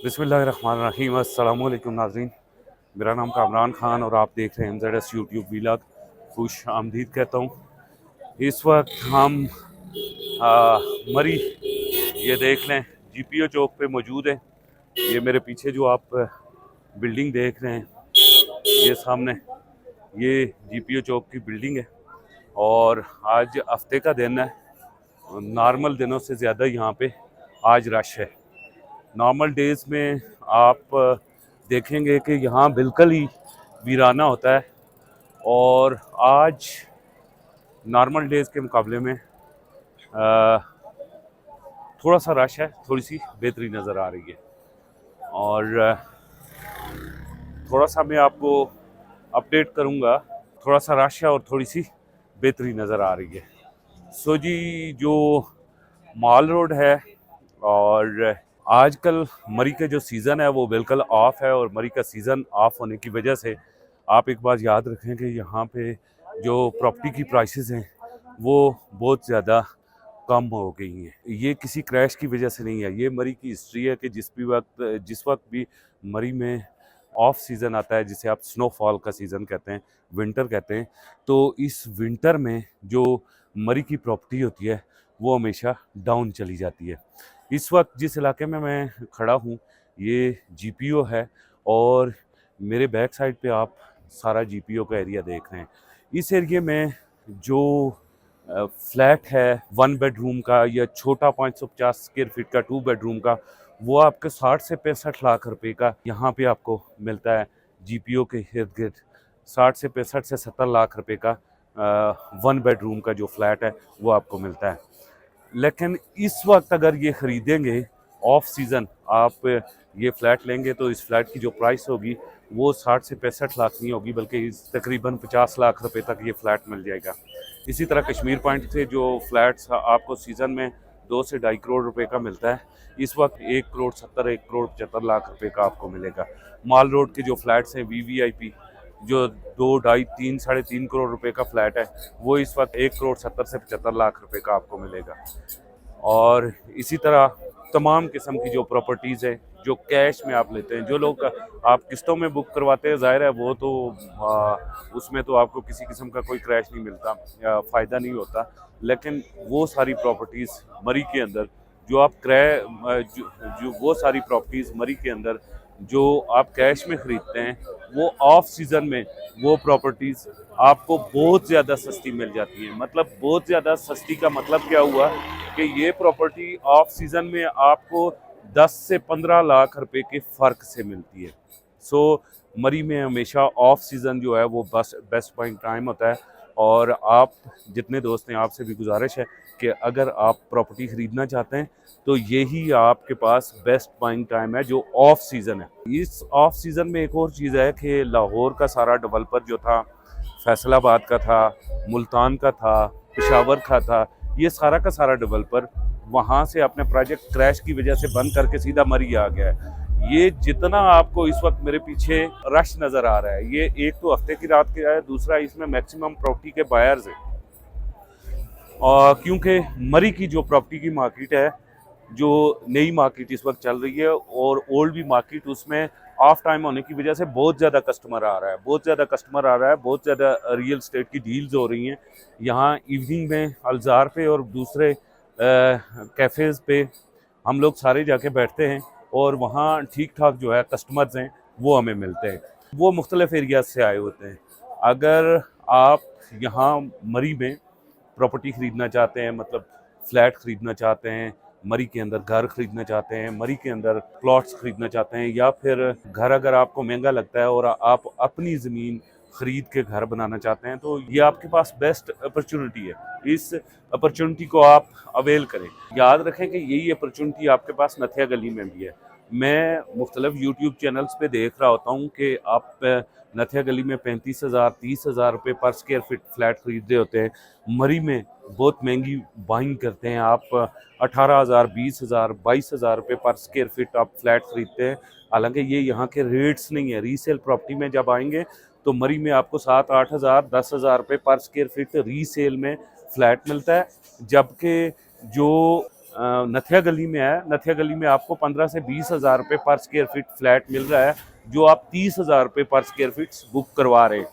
बिस्मिल्लाहिर्रहमानिर्रहीम। अस्सलामु अलैकुम नाज़रीन, मेरा नाम कामरान ख़ान और आप देख रहे हैं MZS यूट्यूब व्लॉग। खुश आमदीद कहता हूँ। इस वक्त हम मरी, ये देख लें, GPO चौक पे मौजूद है। ये मेरे पीछे जो आप बिल्डिंग देख रहे हैं, ये सामने, ये GPO चौक की बिल्डिंग है। और आज हफ्ते का दिन है, नॉर्मल दिनों से ज़्यादा यहाँ पे आज रश है। नॉर्मल डेज़ में आप देखेंगे कि यहाँ बिल्कुल ही वीराना होता है, और आज नॉर्मल डेज़ के मुकाबले में थोड़ा सा रश है, थोड़ी सी बेहतरी नज़र आ रही है। और थोड़ा सा मैं आपको अपडेट करूँगा, थोड़ा सा रश है और थोड़ी सी बेहतरी नज़र आ रही है। सो जी, जो मॉल रोड है, और आजकल मरी का जो सीज़न है वो बिल्कुल ऑफ है, और मरी का सीज़न ऑफ होने की वजह से आप एक बात याद रखें कि यहाँ पे जो प्रॉपर्टी की प्राइसेस हैं वो बहुत ज़्यादा कम हो गई हैं। ये किसी क्रैश की वजह से नहीं है, ये मरी की हिस्ट्री है कि जिस वक्त भी मरी में ऑफ सीज़न आता है, जिसे आप स्नोफॉल का सीज़न कहते हैं, विंटर कहते हैं, तो इस विंटर में जो मरी की प्रॉपर्टी होती है वो हमेशा डाउन चली जाती है। इस वक्त जिस इलाके में मैं खड़ा हूँ, ये GPO है, और मेरे बैक साइड पे आप सारा GPO का एरिया देख रहे हैं। इस एरिया में जो फ्लैट है 1 बेडरूम का या छोटा 550 स्क्वायर फीट का 2 बेडरूम का, वो आपके 60 से 65 लाख रुपए का यहाँ पे आपको मिलता है। GPO के इर्द गिर्द 60 से 65 से 70 लाख रुपए का 1 बेडरूम का जो फ्लैट है वो आपको मिलता है। लेकिन इस वक्त अगर ये ख़रीदेंगे ऑफ सीज़न, आप ये फ़्लैट लेंगे तो इस फ्लैट की जो प्राइस होगी वो 60 से 65 लाख नहीं होगी, बल्कि तकरीबन 50 लाख रुपए तक ये फ़्लैट मिल जाएगा। इसी तरह कश्मीर पॉइंट से जो फ्लैट्स आपको सीज़न में 2 से 2.5 करोड़ रुपए का मिलता है, इस वक्त 1 करोड़ 70, 1 करोड़ 75 लाख रुपए का आपको मिलेगा। माल रोड के जो फ्लैट्स हैं VVIP, जो 2, ढाई, 3, 3.5 करोड़ रुपए का फ्लैट है, वो इस वक्त 1 करोड़ 70 से 75 लाख रुपए का आपको मिलेगा। और इसी तरह तमाम किस्म की जो प्रॉपर्टीज़ है जो कैश में आप लेते हैं, जो लोग आप किस्तों में बुक करवाते हैं, ज़ाहिर है वो तो उसमें तो आपको किसी किस्म का कोई क्रैश नहीं मिलता या फ़ायदा नहीं होता। लेकिन वो सारी प्रॉपर्टीज़ मरी के अंदर जो आप वो सारी प्रॉपर्टीज़ मरी के अंदर जो आप कैश में ख़रीदते हैं, वो ऑफ सीज़न में वो प्रॉपर्टीज़ आपको बहुत ज़्यादा सस्ती मिल जाती है। मतलब बहुत ज़्यादा सस्ती का मतलब क्या हुआ कि ये प्रॉपर्टी ऑफ सीज़न में आपको 10 से 15 लाख रुपए के फ़र्क से मिलती है। सो मरी में हमेशा ऑफ सीज़न जो है वो बेस्ट बाइंग टाइम होता है। और आप जितने दोस्त हैं, आपसे भी गुजारिश है कि अगर आप प्रॉपर्टी ख़रीदना चाहते हैं तो यही आपके पास बेस्ट बाइंग टाइम है जो ऑफ सीज़न है। इस ऑफ सीज़न में एक और चीज़ है कि लाहौर का सारा डेवलपर जो था, फैसलाबाद का था, मुल्तान का था, पेशावर का था, ये सारा का सारा डेवलपर वहाँ से अपने प्रोजेक्ट क्रैश की वजह से बंद करके सीधा मरी आ गया है। ये जितना आपको इस वक्त मेरे पीछे रश नज़र आ रहा है, ये एक तो हफ्ते की रात का है, दूसरा इसमें मैक्सिमम प्रॉपर्टी के बायर्स हैं। और क्योंकि मरी की जो प्रॉपर्टी की मार्केट है, जो नई मार्केट इस वक्त चल रही है, और ओल्ड भी मार्केट, उसमें ऑफ टाइम होने की वजह से बहुत ज़्यादा कस्टमर आ रहा है, बहुत ज़्यादा रियल स्टेट की डील्स हो रही हैं। यहाँ इवनिंग में अल्जार पे और दूसरे कैफ़ेज़ पे हम लोग सारे जाके बैठते हैं, और वहाँ ठीक ठाक जो है कस्टमर्स हैं वो हमें मिलते हैं। वो मुख्तलिफ़ एरियाज से आए होते हैं। अगर आप यहाँ मरी में प्रॉपर्टी ख़रीदना चाहते हैं, मतलब फ्लैट ख़रीदना चाहते हैं, मरी के अंदर घर ख़रीदना चाहते हैं, मरी के अंदर प्लॉट्स ख़रीदना चाहते हैं, या फिर घर अगर आपको महंगा लगता है और आप अपनी ज़मीन ख़रीद के घर बनाना चाहते हैं, तो ये आपके पास बेस्ट अपॉर्चुनिटी है। इस अपॉर्चुनिटी को आप अवेल करें। याद रखें कि यही अपॉर्चुनिटी आपके पास नथिया गली में भी है। मैं मुख्तलिफ यूट्यूब चैनल्स पे देख रहा होता हूँ कि आप नथिया गली में 35,000 30,000 रुपये पर स्क्वायर फीट फ्लैट ख़रीद रहे होते हैं। मरी में बहुत महंगी बाइंग करते हैं, आप 18,000 20,000 22,000 रुपये पर स्क्वायर फीट आप फ्लैट ख़रीदते हैं। हालांकि ये यहाँ के रेट्स नहीं है। रीसेल प्रॉपर्टी में जब आएंगे तो मरी में आपको 7-8,000 10,000 रुपये पर स्क्वायर फीट रीसेल में फ्लैट मिलता है, जबकि जो नथिया गली में है। नथिया गली में आपको 15 से 20 हज़ार रुपये पर स्क्वायर फीट फ्लैट मिल रहा है, जो आप 30 हज़ार रुपये पर स्क्वायर फीट बुक करवा रहे हैं।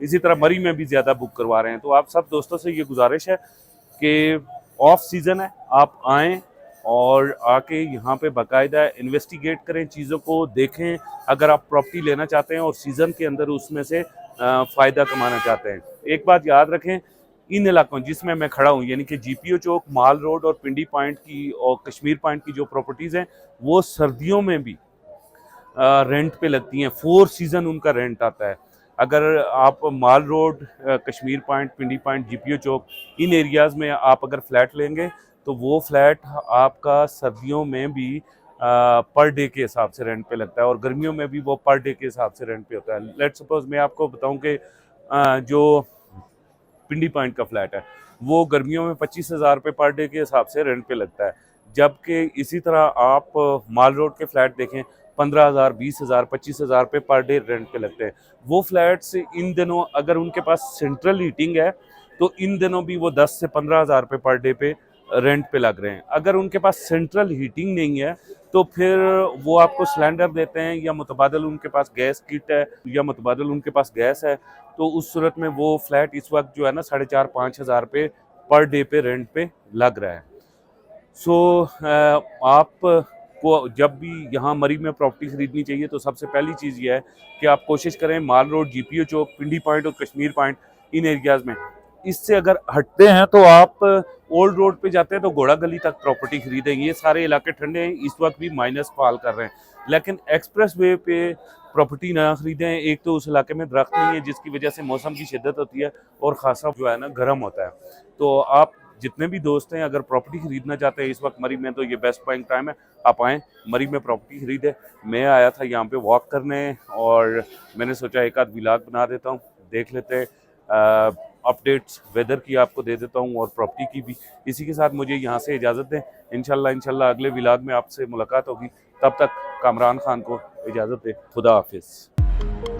इसी तरह मरी में भी ज़्यादा बुक करवा रहे हैं। तो आप सब दोस्तों से ये गुजारिश है कि ऑफ सीज़न है, आप आएँ और आके यहाँ पे बाकायदा इन्वेस्टिगेट करें, चीज़ों को देखें। अगर आप प्रॉपर्टी लेना चाहते हैं और सीज़न के अंदर उसमें से फ़ायदा कमाना चाहते हैं, एक बात याद रखें, इन इलाकों जिसमें मैं खड़ा हूँ यानी कि जीपीओ चौक, माल रोड और पिंडी पॉइंट की और कश्मीर पॉइंट की जो प्रॉपर्टीज़ हैं वो सर्दियों में भी रेंट पे लगती हैं। 4 सीज़न उनका रेंट आता है। अगर आप माल रोड, कश्मीर पॉइंट, पिंडी पॉइंट, जीपीओ चौक, इन एरियाज़ में आप अगर फ्लैट लेंगे तो वो फ्लैट आपका सर्दियों में भी पर डे के हिसाब से रेंट पे लगता है और गर्मियों में भी वो पर डे के हिसाब से रेंट पे होता है। लेट्स सपोज मैं आपको बताऊं कि जो पिंडी पॉइंट का फ्लैट है वो गर्मियों में 25 हज़ार रुपये पर डे के हिसाब से रेंट पे लगता है, जबकि इसी तरह आप माल रोड के फ्लैट देखें 15 हज़ार, 20 हज़ार, 25 हज़ार रुपये पर डे रेंट पे लगते हैं। वो फ्लैट्स इन दिनों अगर उनके पास सेंट्रल हीटिंग है तो इन दिनों भी वो 10 से 15 हज़ार रुपये पर डे पे रेंट पे लग रहे हैं। अगर उनके पास सेंट्रल हीटिंग नहीं है तो फिर वो आपको सिलेंडर देते हैं या मुतबादल उनके पास गैस किट है या मुतबादल उनके पास गैस है, तो उस सूरत में वो फ्लैट इस वक्त जो है ना 4,500-5 हज़ार रुपये पर डे पे रेंट पे लग रहा है। सो आप को जब भी यहाँ मरी में प्रॉपर्टी खरीदनी चाहिए तो सबसे पहली चीज़ ये है कि आप कोशिश करें माल रोड, जीपीओ चौक, पिंडी पॉइंट और कश्मीर पॉइंट, इन एरियाज़ में। इससे अगर हटते हैं तो आप ओल्ड रोड पे जाते हैं तो घोड़ा गली तक प्रॉपर्टी खरीदें। ये सारे इलाके ठंडे हैं, इस वक्त भी माइनस फॉल कर रहे हैं, लेकिन एक्सप्रेस वे पे प्रॉपर्टी ना खरीदें। एक तो उस इलाके में दरख्त नहीं है जिसकी वजह से मौसम की शिद्दत होती है और ख़ासा जो है ना गर्म होता है। तो आप जितने भी दोस्त हैं अगर प्रॉपर्टी खरीदना चाहते हैं इस वक्त मरी में तो ये बेस्ट बाइंग टाइम है, आप आएँ मरी में प्रॉपर्टी खरीदें। मैं आया था यहाँ पे वॉक करने और मैंने सोचा एक आध व्लॉग बना देता हूँ, देख लेते हैं, अपडेट्स वेदर की आपको दे देता हूँ और प्रॉपर्टी की भी। इसी के साथ मुझे यहाँ से इजाज़त दें। इंशाल्लाह अगले व्लॉग में आपसे मुलाकात होगी। तब तक कामरान खान को इजाज़त दें। खुदा हाफिज़।